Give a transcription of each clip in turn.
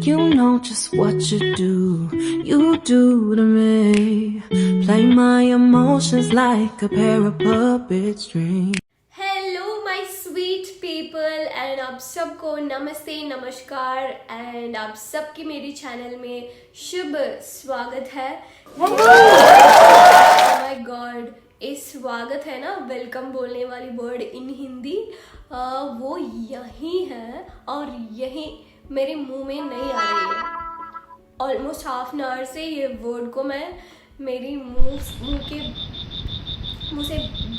You know just what you do to me. Play my emotions like a pair of puppet strings. Hello my sweet people and आप सबको नमस्ते नमस्कार and आप सबकी मेरी channel में शुभ स्वागत है। माय गॉड, ये स्वागत है ना, वेलकम बोलने वाली वर्ड इन हिंदी वो यही है और यही मेरे मुंह में नहीं आ रही है। ऑलमोस्ट हाफ एन आवर से ये वर्ड को मैं मेरी मुंह से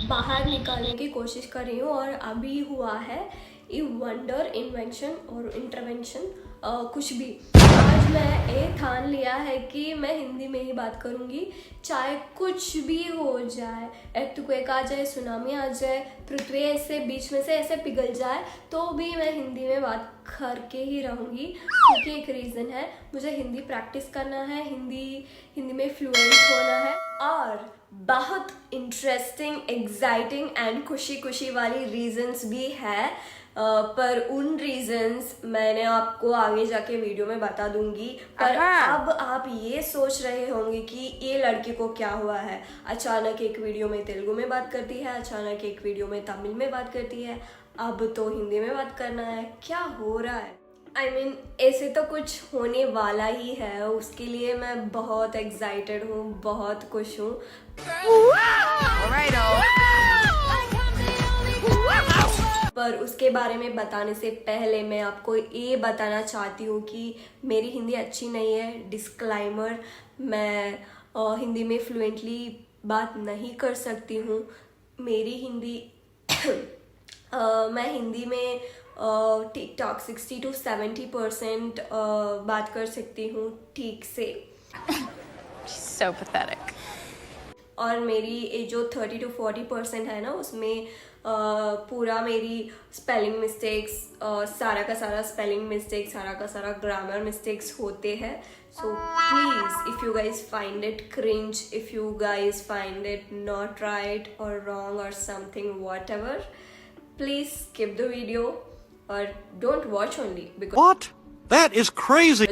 बाहर निकालने की कोशिश कर रही हूँ और अभी हुआ है ये वंडर इन्वेंशन और इंटरवेंशन कुछ भी। आज मैं ये ठान लिया है कि मैं हिंदी में ही बात करूँगी, चाहे कुछ भी हो जाए, earthquake आ जाए, सुनामी आ जाए, पृथ्वी ऐसे बीच में से ऐसे पिघल जाए तो भी मैं हिंदी में बात करके ही रहूँगी, क्योंकि एक रीज़न है, मुझे हिंदी प्रैक्टिस करना है, हिंदी में फ्लुएंट होना है और बहुत इंटरेस्टिंग, एग्जाइटिंग एंड खुशी वाली रीजंस भी है। पर उन रीजंस मैंने आपको आगे जाके वीडियो में बता दूंगी। पर अब आप ये सोच रहे होंगे कि ये लड़की को क्या हुआ है, अचानक एक वीडियो में तेलुगु में बात करती है, अचानक एक वीडियो में तमिल में बात करती है, अब तो हिंदी में बात करना है, क्या हो रहा है। I mean, ऐसे तो कुछ होने वाला ही है, उसके लिए मैं बहुत एक्साइटेड हूँ, बहुत खुश हूँ। पर उसके बारे में बताने से पहले मैं आपको ये बताना चाहती हूँ कि मेरी हिंदी अच्छी नहीं है। डिस्क्लाइमर, मैं हिंदी में फ्लुएंटली बात नहीं कर सकती हूँ। मेरी हिंदी मैं हिंदी में ठीक ठाक 60 to 70% बात कर सकती हूँ ठीक से। So pathetic. और मेरी ये जो 30 to 40% है ना, उसमें पूरा मेरी स्पेलिंग मिस्टेक्स, सारा का सारा स्पेलिंग मिस्टेक्स, सारा का सारा ग्रामर मिस्टेक्स होते हैं। So please, if you guys find it cringe, if you guys find it not right और रॉन्ग और something what ever, please skip the video or don't watch only because What? That is crazy.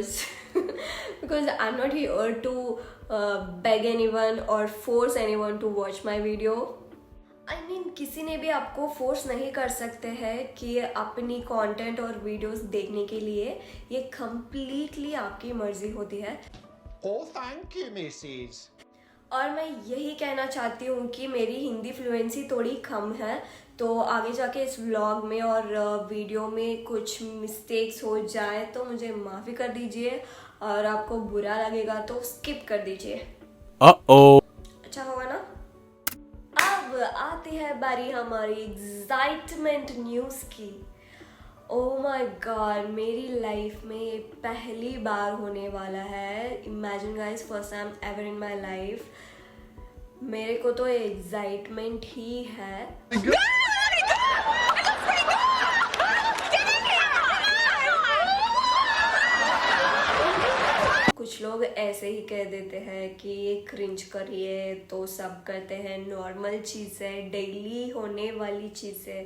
because I'm not here to beg anyone or force anyone to watch my video. I mean, किसी ने भी आपको force नहीं कर सकते हैं कि अपनी कंटेंट और वीडियोस देखने के लिए, ये completely आपकी मर्जी होती है। Oh, thank you, Mrs. और मैं यही कहना चाहती हूँ कि मेरी हिंदी फ्लुएंसी थोड़ी कम है, तो आगे जाके इस व्लॉग में और वीडियो में कुछ मिस्टेक्स हो जाए तो मुझे माफ़ी कर दीजिए, और आपको बुरा लगेगा तो स्किप कर दीजिए। अच्छा होगा ना। अब आती है बारी हमारी एक्साइटमेंट न्यूज़ की। ओह माय गॉड, मेरी लाइफ में ये पहली बार होने वाला है। Imagine guys, first time ever in my life. मेरे को तो एक्साइटमेंट ही है। कुछ लोग ऐसे ही कह देते हैं कि ये क्रिंज करिए, तो सब करते हैं, नॉर्मल चीज़ है, डेली होने वाली चीज़ है।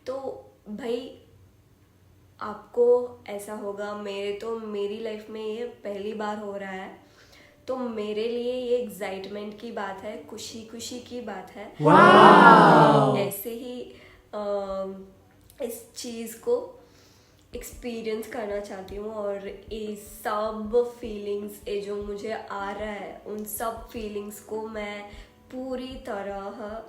तो भाई, आपको ऐसा होगा, मेरी लाइफ में ये पहली बार हो रहा है, तो मेरे लिए ये एक्साइटमेंट की बात है, खुशी की बात है। ऐसे ही इस चीज़ को एक्सपीरियंस करना चाहती हूँ, और ये सब फीलिंग्स, ये जो मुझे आ रहा है, उन सब फीलिंग्स को मैं पूरी तरह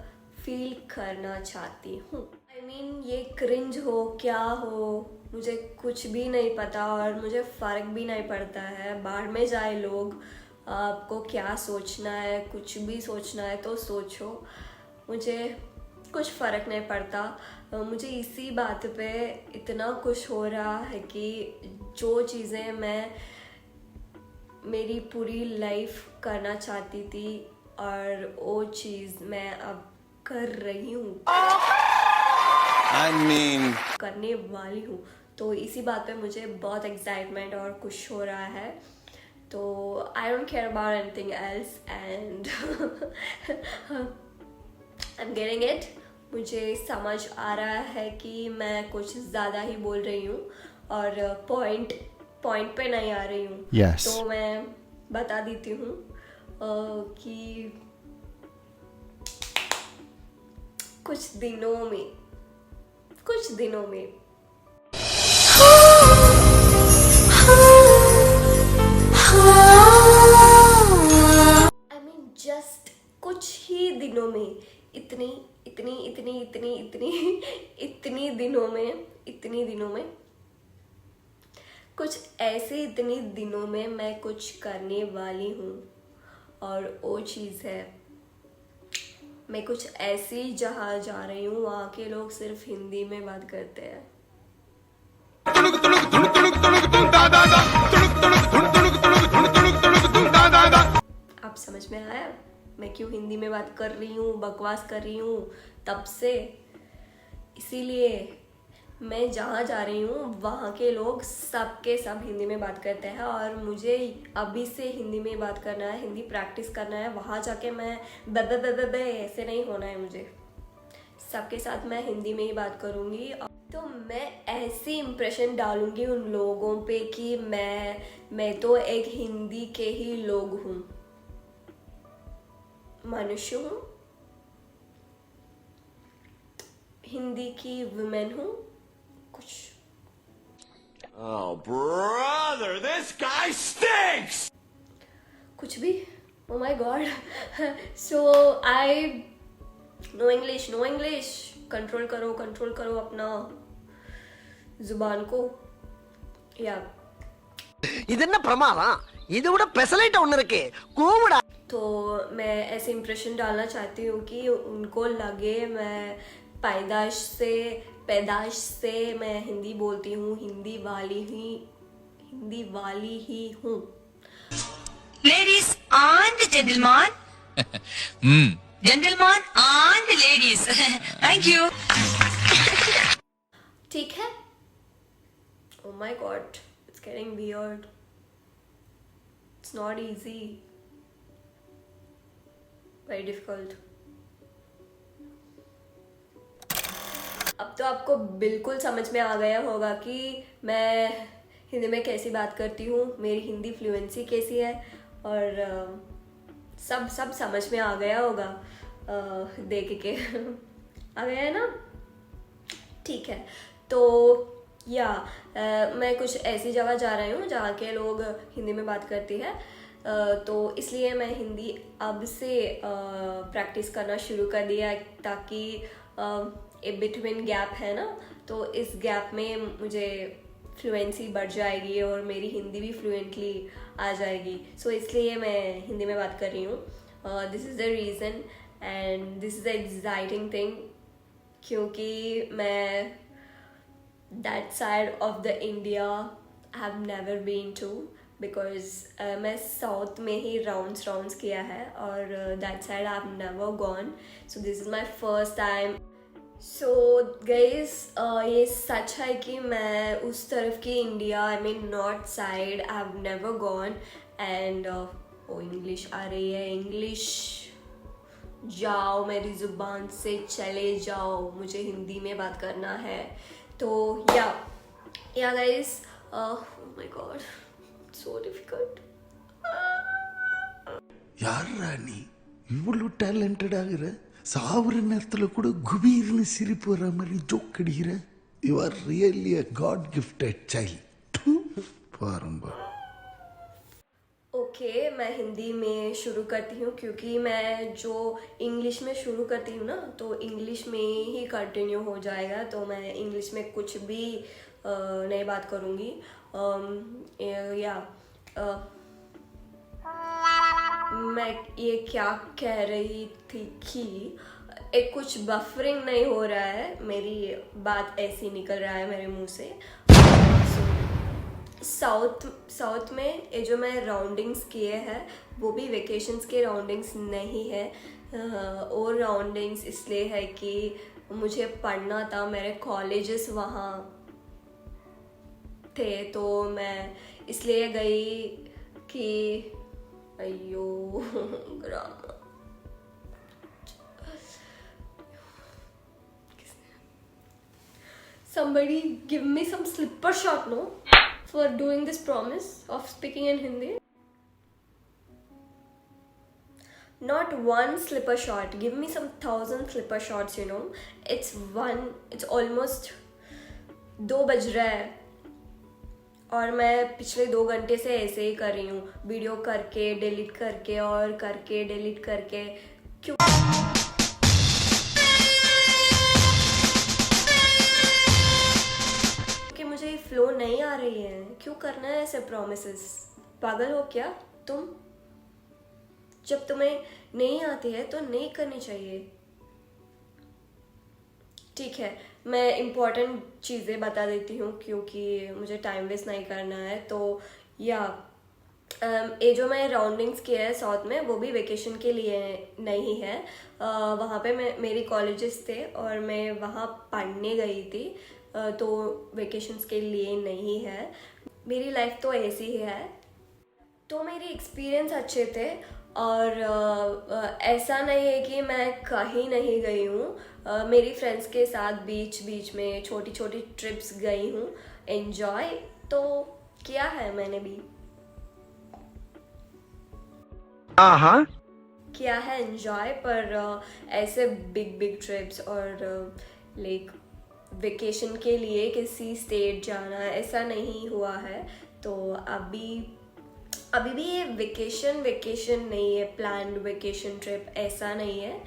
फील करना चाहती हूँ। I mean, ये क्रिंज हो क्या हो मुझे कुछ भी नहीं पता, और मुझे फ़र्क भी नहीं पड़ता है। बाहर में जाए लोग, आपको क्या सोचना है, कुछ भी सोचना है तो सोचो, मुझे कुछ फ़र्क नहीं पड़ता। मुझे इसी बात पे इतना खुश हो रहा है कि जो चीज़ें मैं मेरी पूरी लाइफ करना चाहती थी, और वो चीज़ मैं अब कर रही हूँ, करने वाली हूँ। तो इसी बात पे मुझे बहुत एक्साइटमेंट और खुश हो रहा है। तो I don't care about anything else and I am getting it. मुझे समझ आ रहा है कि मैं कुछ ज़्यादा ही बोल रही हूँ और पॉइंट पॉइंट पे नहीं आ रही हूँ। Yes. तो मैं बता देती हूँ कि कुछ दिनों में जस्ट कुछ ही दिनों में इतनी दिनों में कुछ ऐसे इतनी दिनों में मैं कुछ करने वाली हूँ, और वो चीज़ है मैं कुछ ऐसी जगह जा रही हूँ वहाँ के लोग सिर्फ हिंदी में बात करते हैं। आप समझ में आया मैं क्यों हिंदी में बात कर रही हूँ, बकवास कर रही हूँ तब से? इसीलिए मैं जहाँ जा रही हूँ वहाँ के लोग सबके सब हिंदी में बात करते हैं, और मुझे अभी से हिंदी में बात करना है, हिंदी प्रैक्टिस करना है। वहाँ जाके मैं बे ऐसे नहीं होना है, मुझे सबके साथ मैं हिंदी में ही बात करूँगी। तो मैं ऐसी इम्प्रेशन डालूँगी उन लोगों पे कि मैं तो एक हिंदी के ही लोग हूँ, मनुष्य हूँ, हिंदी की वुमेन हूँ, कुछ। Oh, brother, this guy stinks! कुछ भी। Oh my God. So I no English. Control करो अपना जुबान को। या இது என்ன பிரமாதம்? இது விட பெசலைட் ஒன்னு இருக்கு. கூவுடா. तो मैं ऐसे इम्प्रेशन डालना चाहती हूँ कि उनको लगे मैं पैदाश से मैं हिंदी बोलती हूँ, हिंदी वाली ही हूँ। Ladies and gentlemen. Gentlemen and ladies. Thank you. ठीक है? Oh my God, it's getting weird. It's not easy. Very difficult. अब तो आपको बिल्कुल समझ में आ गया होगा कि मैं हिंदी में कैसी बात करती हूँ, मेरी हिंदी फ्लुएंसी कैसी है, और सब समझ में आ गया होगा देख के। आ गया है ना? ठीक है। तो मैं कुछ ऐसी जगह जा रही हूँ जहाँ के लोग हिंदी में बात करती है, तो इसलिए मैं हिंदी अब से प्रैक्टिस करना शुरू कर दिया, ताकि ए बिटवीन गैप है ना, तो इस गैप में मुझे फ्लुएंसी बढ़ जाएगी और मेरी हिंदी भी फ्लुएंटली आ जाएगी। सो इसलिए मैं हिंदी में बात कर रही हूँ। This is the reason and this is the exciting thing, क्योंकि मैं that side of the India have never been to, because मैं साउथ में ही राउंड्स किया है, और that side I have never gone. So this is my first time. So guys, ये सच है कि मैं उस तरफ की India, I mean north side, I have never gone. And oh English आ रही है, इंग्लिश जाओ, मेरी ज़ुबान से चले जाओ, मुझे हिंदी में बात करना है। तो या guys, oh my God, so difficult. யாரா நீ இவ்வளவு டேலண்டட் ஆகுற? சாவுற நேரத்துல கூட குபீர்னு சிரிப்பு வர மாதிரி ஜோக் அடிக்கிற. You are really a god gifted child. பாருங்க। ओके, मैं हिंदी में शुरू करती हूँ, क्योंकि मैं जो इंग्लिश में शुरू करती हूँ ना, तो इंग्लिश में ही कंटिन्यू हो जाएगा, तो मैं इंग्लिश में कुछ भी नई बात करूँगी। मैं ये क्या कह रही थी कि एक कुछ बफरिंग नहीं हो रहा है, मेरी बात ऐसी निकल रहा है मेरे मुंह से। साउथ में ये जो मैं राउंडिंग्स किए हैं, वो भी वेकेशंस के राउंडिंग्स नहीं है, और राउंडिंग्स इसलिए है कि मुझे पढ़ना था, मेरे कॉलेजेस वहाँ थे, तो मैं इसलिए गई कि अयो grammar. Somebody give me some slipper shot, no? for doing this promise of speaking in Hindi. Not one slipper shot. Give me some 1,000 slipper shots, you know. It's almost 2 बज रहा है और मैं पिछले 2 घंटे से ऐसे ही कर रही हूँ, वीडियो करके डिलीट करके और करके डिलीट करके। क्यों? कि मुझे फ्लो नहीं आ रही है। क्यों करना है ऐसे प्रॉमिसेस? पागल हो क्या तुम? जब तुम्हें नहीं आती है तो नहीं करनी चाहिए। ठीक है, मैं इम्पोर्टेंट चीज़ें बता देती हूँ क्योंकि मुझे टाइम वेस्ट नहीं करना है। तो ये जो मैं राउंडिंग्स किया है साउथ में, वो भी वेकेशन के लिए नहीं है। वहाँ पे मेरी कॉलेजेस थे और मैं वहाँ पढ़ने गई थी, तो वेकेशंस के लिए नहीं है। मेरी लाइफ तो ऐसी ही है। तो मेरे एक्सपीरियंस अच्छे थे और ऐसा नहीं है कि मैं कहीं नहीं गई हूँ। मेरी फ्रेंड्स के साथ बीच में छोटी छोटी ट्रिप्स गई हूँ। एंजॉय तो किया है मैंने भी। किया है एंजॉय, पर ऐसे बिग बिग ट्रिप्स और लाइक वेकेशन के लिए किसी स्टेट जाना ऐसा नहीं हुआ है। तो अभी भी ये वेकेशन नहीं है, प्लान्ड वेकेशन ट्रिप ऐसा नहीं है।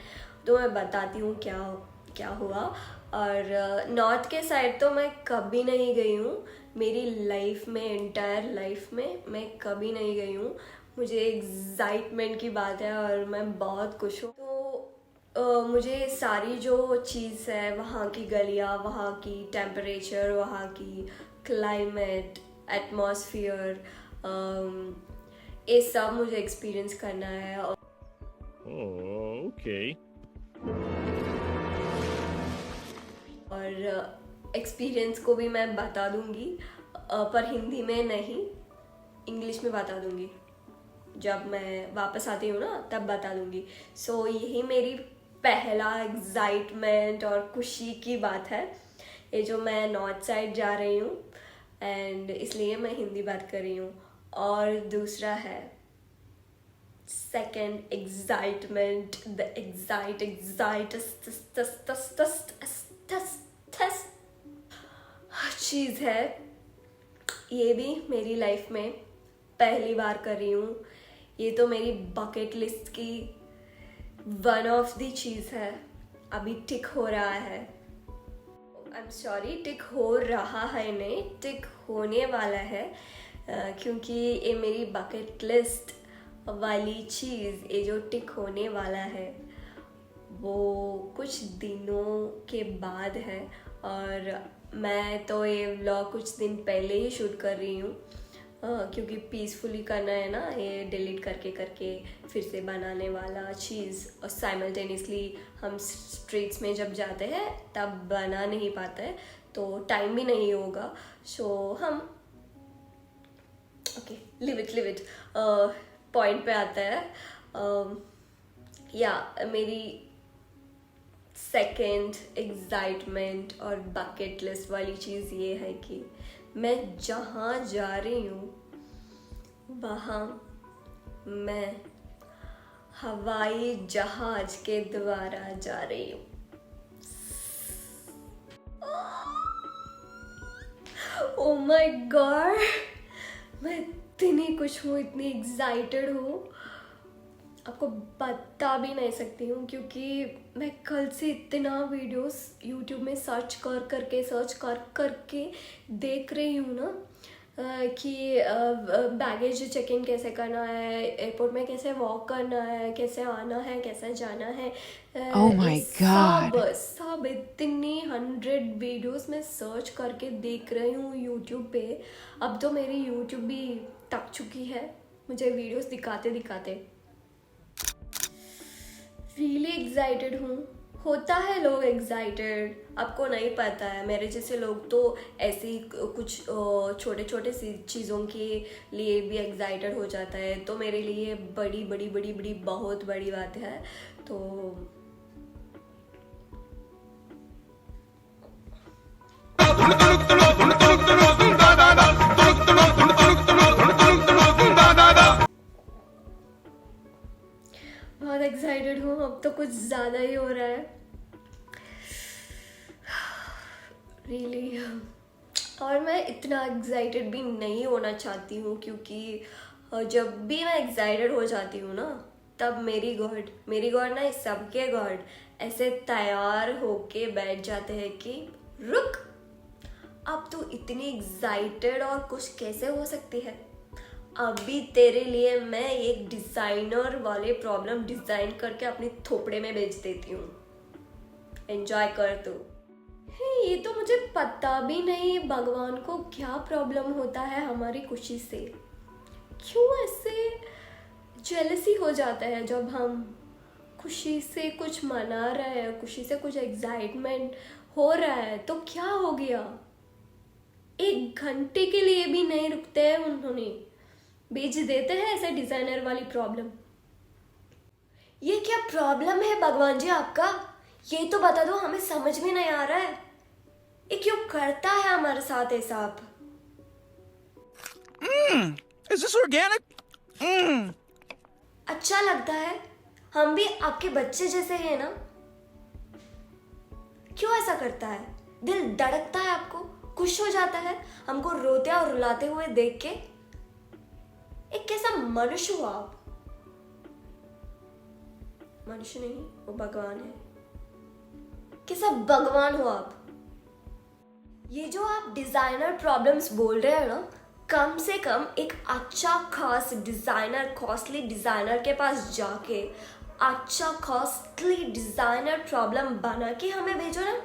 तो मैं बताती हूँ क्या हुआ। और नॉर्थ के साइड तो मैं कभी नहीं गई हूँ मेरी लाइफ में, एंटायर लाइफ में मैं कभी नहीं गई हूँ। मुझे एक्साइटमेंट की बात है और मैं बहुत खुश हूँ। तो मुझे सारी जो चीज़ है, वहाँ की गलियाँ, वहाँ की टेम्परेचर, वहाँ की क्लाइमेट, एटमॉस्फेयर, ये सब मुझे एक्सपीरियंस करना है। ओके। और एक्सपीरियंस को भी मैं बता दूंगी, पर हिंदी में नहीं, इंग्लिश में बता दूंगी। जब मैं वापस आती हूँ ना तब बता दूंगी। सो यही मेरी पहला एक्साइटमेंट और खुशी की बात है, ये जो मैं नॉर्थ साइड जा रही हूँ एंड इसलिए मैं हिंदी बात कर रही हूँ। और दूसरा है सेकेंड एक्साइटमेंट, द चीज़ है, ये भी मेरी लाइफ में पहली बार कर रही हूँ। ये तो मेरी बकेट लिस्ट की वन ऑफ द चीज़ है। अभी टिक हो रहा है, आई एम सॉरी, टिक हो रहा है नहीं, टिक होने वाला है, क्योंकि ये मेरी बकेट लिस्ट वाली चीज़, ये जो टिक होने वाला है वो कुछ दिनों के बाद है। और मैं तो ये व्लॉग कुछ दिन पहले ही शूट कर रही हूँ, क्योंकि पीसफुली करना है ना, ये डिलीट करके फिर से बनाने वाला चीज़। और साइमल्टेनियसली हम स्ट्रीट्स में जब जाते हैं तब बना नहीं पाता है, तो टाइम भी नहीं होगा। सो हम ओके, लिव इट पॉइंट पे आता है। मेरी सेकेंड एक्साइटमेंट और बकेट लिस्ट वाली चीज़ ये है कि मैं जहाँ जा रही हूँ वहाँ मैं हवाई जहाज के द्वारा जा रही हूँ। ओह माय गॉड, मैं इतनी कुछ हूँ, इतनी एक्साइटेड हूँ, आपको बता भी नहीं सकती हूँ। क्योंकि मैं कल से इतना वीडियोस यूट्यूब में सर्च करके देख रही हूँ ना, कि बैगेज चेक इन कैसे करना है, एयरपोर्ट में कैसे वॉक करना है, कैसे आना है, कैसे जाना है। Oh my God. सब इतनी 100 वीडियोस में सर्च करके देख रही हूँ यूट्यूब पे। अब तो मेरी यूट्यूब भी थक चुकी है मुझे वीडियोस दिखाते। रियली एक्साइटेड हूँ। होता है लोग एक्साइटेड, आपको नहीं पता है, मेरे जैसे लोग तो ऐसे ही कुछ छोटे चीज़ों के लिए भी एक्साइटेड हो जाता है। तो मेरे लिए बड़ी बहुत बड़ी बात है। तो एक्साइटेड हूँ, अब तो कुछ ज़्यादा ही हो रहा है रियली और मैं इतना एक्साइटेड भी नहीं होना चाहती हूँ, क्योंकि जब भी मैं एक्साइटेड हो जाती हूँ ना, तब मेरी गॉड ना, सबके गॉड ऐसे तैयार होके बैठ जाते हैं कि रुक, अब तू इतनी एक्साइटेड और कुछ कैसे हो सकती है, अभी तेरे लिए मैं एक डिज़ाइनर वाले प्रॉब्लम डिज़ाइन करके अपनी थोपड़े में बेच देती हूँ, एंजॉय कर तू। ये तो मुझे पता भी नहीं भगवान को क्या प्रॉब्लम होता है हमारी खुशी से, क्यों ऐसे जेलसी हो जाता है जब हम खुशी से कुछ मना रहे हैं, खुशी से कुछ एक्साइटमेंट हो रहा है तो क्या हो गया, 1 घंटे के लिए भी नहीं रुकते हैं, उन्होंने बेच देते हैं ऐसे डिजाइनर वाली प्रॉब्लम। ये क्या प्रॉब्लम है भगवान जी आपका, ये तो बता दो, हमें समझ में नहीं आ रहा है, ये क्यों करता है हमारे साथ ऐसा आप? Is this organic? अच्छा लगता है, हम भी आपके बच्चे जैसे हैं ना, क्यों ऐसा करता है? दिल धड़कता है आपको, खुश हो जाता है हमको रोते और रुलाते हुए देख के? एक कैसा मनुष्य हो आप? मनुष्य नहीं, वो भगवान है। कैसा भगवान हो आप? ये जो आप डिजाइनर प्रॉब्लम्स बोल रहे हैं ना, कम से कम एक अच्छा खास डिजाइनर, कॉस्टली डिजाइनर के पास जाके अच्छा कॉस्टली डिजाइनर प्रॉब्लम बना के हमें भेजो ना।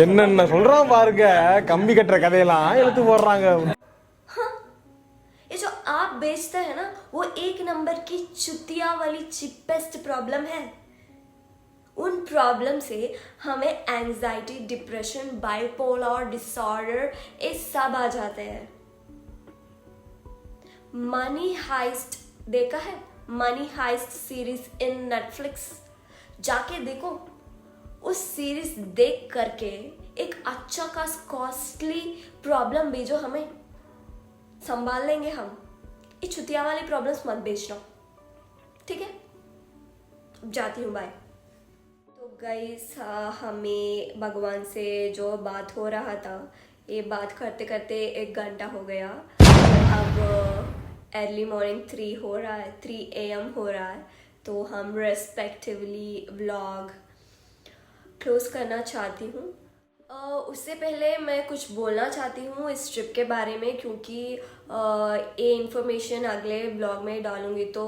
என்னென்ன சொல்றான் பாருங்க, கம்பி கட்டுற கதையெல்லாம் எடுத்து போடுறாங்க। ये जो आप बेचते हैं ना, वो 1 नंबर की चुतिया वाली चिपेस्ट प्रॉब्लम है। उन प्रॉब्लम से हमें एंजाइटी, डिप्रेशन, बाइपोलर डिसऑर्डर ये सब आ जाते हैं। मनी हाइस्ट देखा है? Money Heist series in Netflix, जाके देखो। उस सीरीज देख करके एक अच्छा खास कॉस्टली प्रॉब्लम भेजो हमें, संभाल लेंगे हम। ये छुतिया वाली प्रॉब्लम्स मत बेचना, ठीक है? अब जाती हूँ, बाय। तो गाइस, हमें भगवान से जो बात हो रहा था, ये बात करते करते 1 घंटा हो गया। अब अर्ली मॉर्निंग 3 AM हो रहा है, तो हम रेस्पेक्टिवली व्लॉग क्लोज करना चाहती हूँ। उससे पहले मैं कुछ बोलना चाहती हूँ इस ट्रिप के बारे में, क्योंकि ये इन्फॉर्मेशन अगले ब्लॉग में डालूँगी तो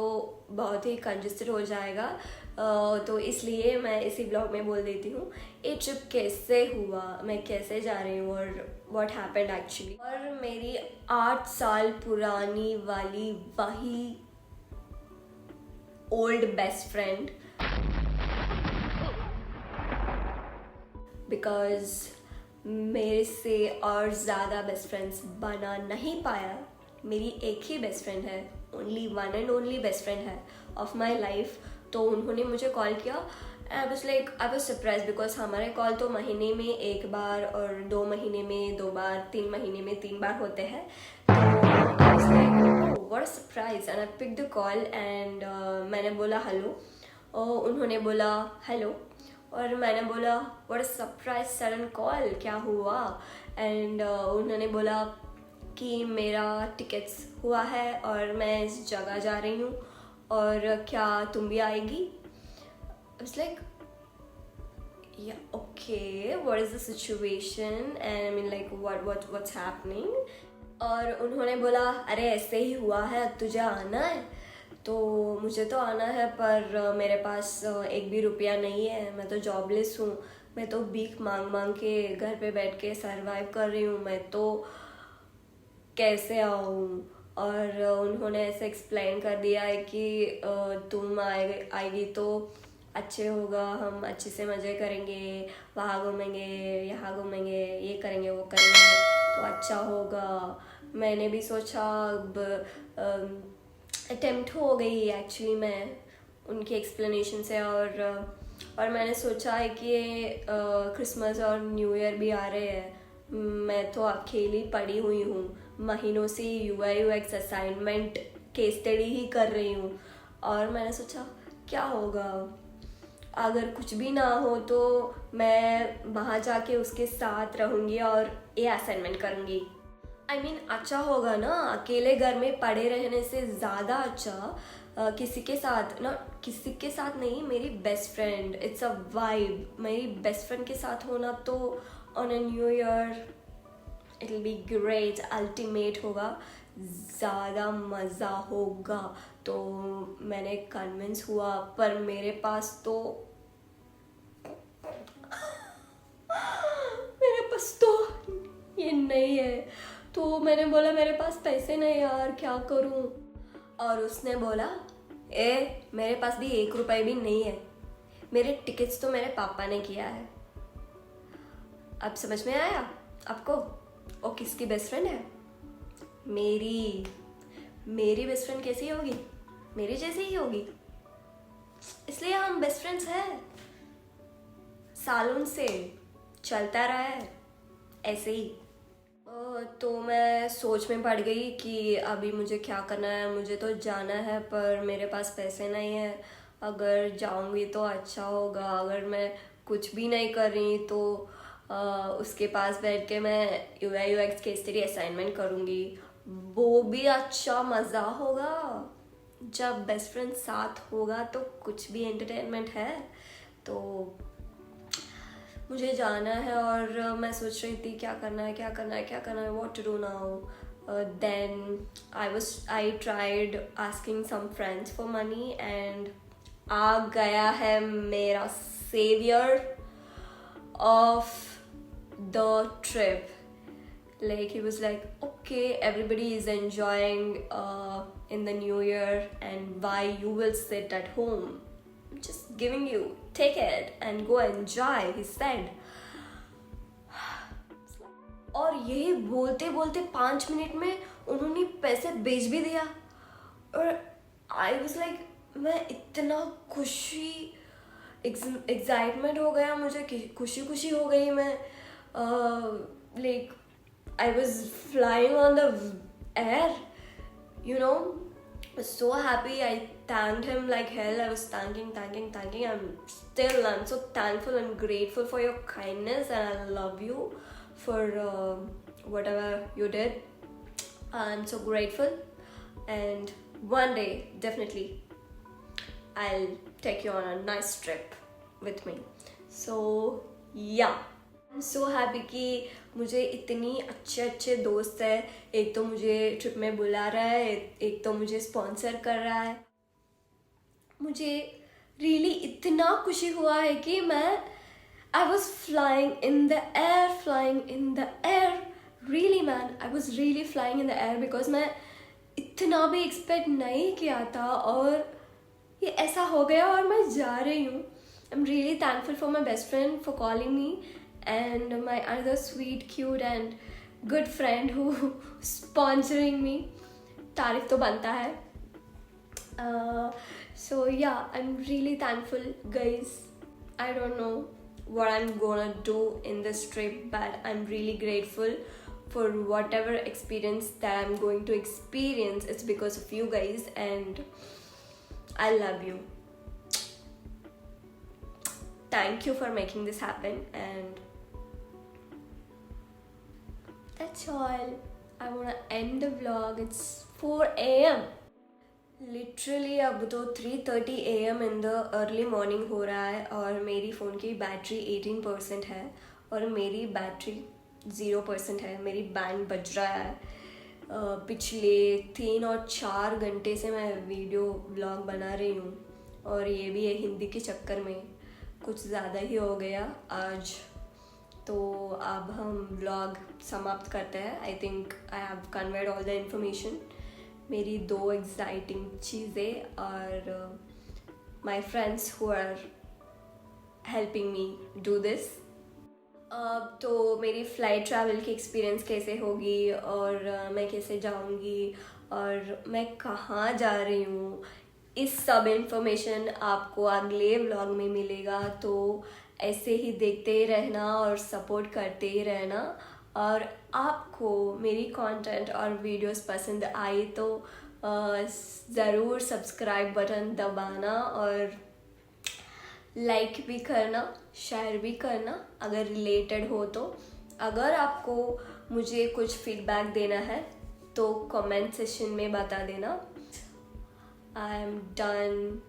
बहुत ही कंजस्टेड हो जाएगा, तो इसलिए मैं इसी ब्लॉग में बोल देती हूँ ये ट्रिप कैसे हुआ, मैं कैसे जा रही हूँ और व्हाट हैपेंड एक्चुअली। और मेरी 8 साल पुरानी वाली वही ओल्ड बेस्ट फ्रेंड, बिकॉज मेरे से और ज़्यादा बेस्ट फ्रेंड्स बना नहीं पाया, मेरी एक ही बेस्ट फ्रेंड है, only one and only best friend है ऑफ माई लाइफ। तो उन्होंने मुझे कॉल किया, आई वाज सरप्राइज, बिकॉज हमारे कॉल तो महीने में 1 बार और 2 महीने में 2 बार, 3 महीने में 3 बार होते हैं। तो I was like what a surprise, and I pick the call and मैंने बोला हेलो, और उन्होंने बोला हेलो, और मैंने बोला what a surprise sudden call, क्या हुआ? एंड उन्होंने बोला कि मेरा टिकट्स हुआ है और मैं इस जगह जा रही हूँ, और क्या तुम भी आएगी? इट्स लाइक या okay, what is the situation, and I mean like what's happening. और उन्होंने बोला अरे ऐसे ही हुआ है, तुझे आना है? तो मुझे तो आना है, पर मेरे पास 1 भी रुपया नहीं है, मैं तो जॉबलेस हूँ, मैं तो भीख मांग मांग के घर पे बैठ के सरवाइव कर रही हूँ, मैं तो कैसे आऊँ? और उन्होंने ऐसे एक्सप्लेन कर दिया है कि तुम आएगी तो अच्छे होगा, हम अच्छे से मज़े करेंगे, वहाँ घूमेंगे, यहाँ घूमेंगे, ये करेंगे, वो करेंगे, तो अच्छा होगा। मैंने भी सोचा, अब अटेम्प्ट हो गई एक्चुअली मैं उनकी एक्सप्लेनेशन से, और मैंने सोचा है कि क्रिसमस और न्यू ईयर भी आ रहे हैं, मैं तो अकेली पड़ी हुई हूँ, महीनों से UI UX assignment case study ही कर रही हूँ, और मैंने सोचा क्या होगा, अगर कुछ भी ना हो तो मैं वहाँ जाके उसके साथ रहूँगी और ये असाइनमेंट करूँगी। I mean, अच्छा होगा ना, अकेले घर में पड़े रहने से ज़्यादा अच्छा किसी के साथ ना, किसी के साथ नहीं, मेरी best friend, it's a vibe, मेरी बेस्ट फ्रेंड के साथ होना तो on a new year it will be great, ultimate होगा, ज़्यादा मज़ा होगा। तो मैंने कन्विंस हुआ, पर मेरे पास तो ये नहीं है। तो मैंने बोला मेरे पास पैसे नहीं यार, क्या करूं? और उसने बोला मेरे पास भी 1 रुपए भी नहीं है, मेरे टिकट्स तो मेरे पापा ने किया है। अब समझ में आया आपको? और किसकी बेस्ट फ्रेंड है? मेरी बेस्ट फ्रेंड कैसी होगी? मेरी जैसी ही होगी, इसलिए हम बेस्ट फ्रेंड्स हैं। सालों से चलता रहा है ऐसे ही। तो मैं सोच में पड़ गई कि अभी मुझे क्या करना है। मुझे तो जाना है पर मेरे पास पैसे नहीं है। अगर जाऊंगी तो अच्छा होगा, अगर मैं कुछ भी नहीं कर रही तो उसके पास बैठ के मैं UI UX case study assignment करूँगी, वो भी अच्छा मज़ा होगा। जब बेस्ट फ्रेंड साथ होगा तो कुछ भी एंटरटेनमेंट है। तो मुझे जाना है और मैं सोच रही थी क्या करना है, what to do now. Then I tried asking some friends for money and आ गया है मेरा savior of the trip. Like he was like, okay, everybody is enjoying in the new year, and why you will sit at home? I'm just giving you, take it and go enjoy, he said. और यही बोलते बोलते 5 minute में उन्होंने पैसे भेज भी दिया। और आई वॉज लाइक, मैं इतना एक्साइटमेंट हो गया, मुझे खुशी हो गई। मैं like I was flying on the air, you know, was so happy. I thanked him like hell. I was thanking. I'm so thankful and grateful for your kindness, and I love you for whatever you did. I'm so grateful, and one day definitely I'll take you on a nice trip with me. So yeah, I'm so happy कि मुझे इतनी अच्छे दोस्त है। एक तो मुझे trip में बुला रहा है, एक तो मुझे स्पॉन्सर कर रहा है। मुझे रियली इतना खुशी हुआ है कि मैं I was flying in the air. Really man, I was really flying in the air because मैं इतना भी एक्सपेक्ट नहीं किया था और ये ऐसा हो गया और मैं जा रही हूँ। I'm really thankful for my best friend for calling me and my other sweet, cute and good friend who sponsoring me. तारीफ तो बनता है। So yeah, I'm really thankful guys. I don't know what I'm gonna do in this trip, but I'm really grateful for whatever experience that I'm going to experience. It's because of you guys and I love you. Thank you for making this happen, and that's all. I wanna end the vlog. It's 4 AM. Literally अब तो 3:30 AM in the early morning हो रहा है और मेरी phone की battery 18% है और मेरी बैटरी 0% है। मेरी बैंड बज रहा है। पिछले 3 और 4 घंटे से मैं वीडियो व्लॉग बना रही हूँ और ये भी है हिंदी के चक्कर में कुछ ज़्यादा ही हो गया आज। तो अब हम व्लॉग समाप्त करते हैं। I think I have conveyed all the information. मेरी 2 एक्साइटिंग चीज़ें और my friends who are helping me do this. अब तो मेरी फ़्लाइट ट्रैवल की एक्सपीरियंस कैसे होगी और मैं कैसे जाऊंगी और मैं कहाँ जा रही हूँ, इस सब इन्फॉर्मेशन आपको अगले व्लॉग में मिलेगा। तो ऐसे ही देखते ही रहना और सपोर्ट करते ही रहना। और आपको मेरी कंटेंट और वीडियोस पसंद आई तो ज़रूर सब्सक्राइब बटन दबाना और लाइक भी करना, शेयर भी करना अगर रिलेटेड हो तो। अगर आपको मुझे कुछ फीडबैक देना है तो कमेंट सेक्शन में बता देना। I am done.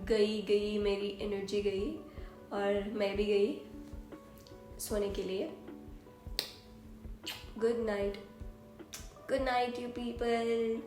गई मेरी एनर्जी गई और मैं भी गई सोने के लिए। Good night you people.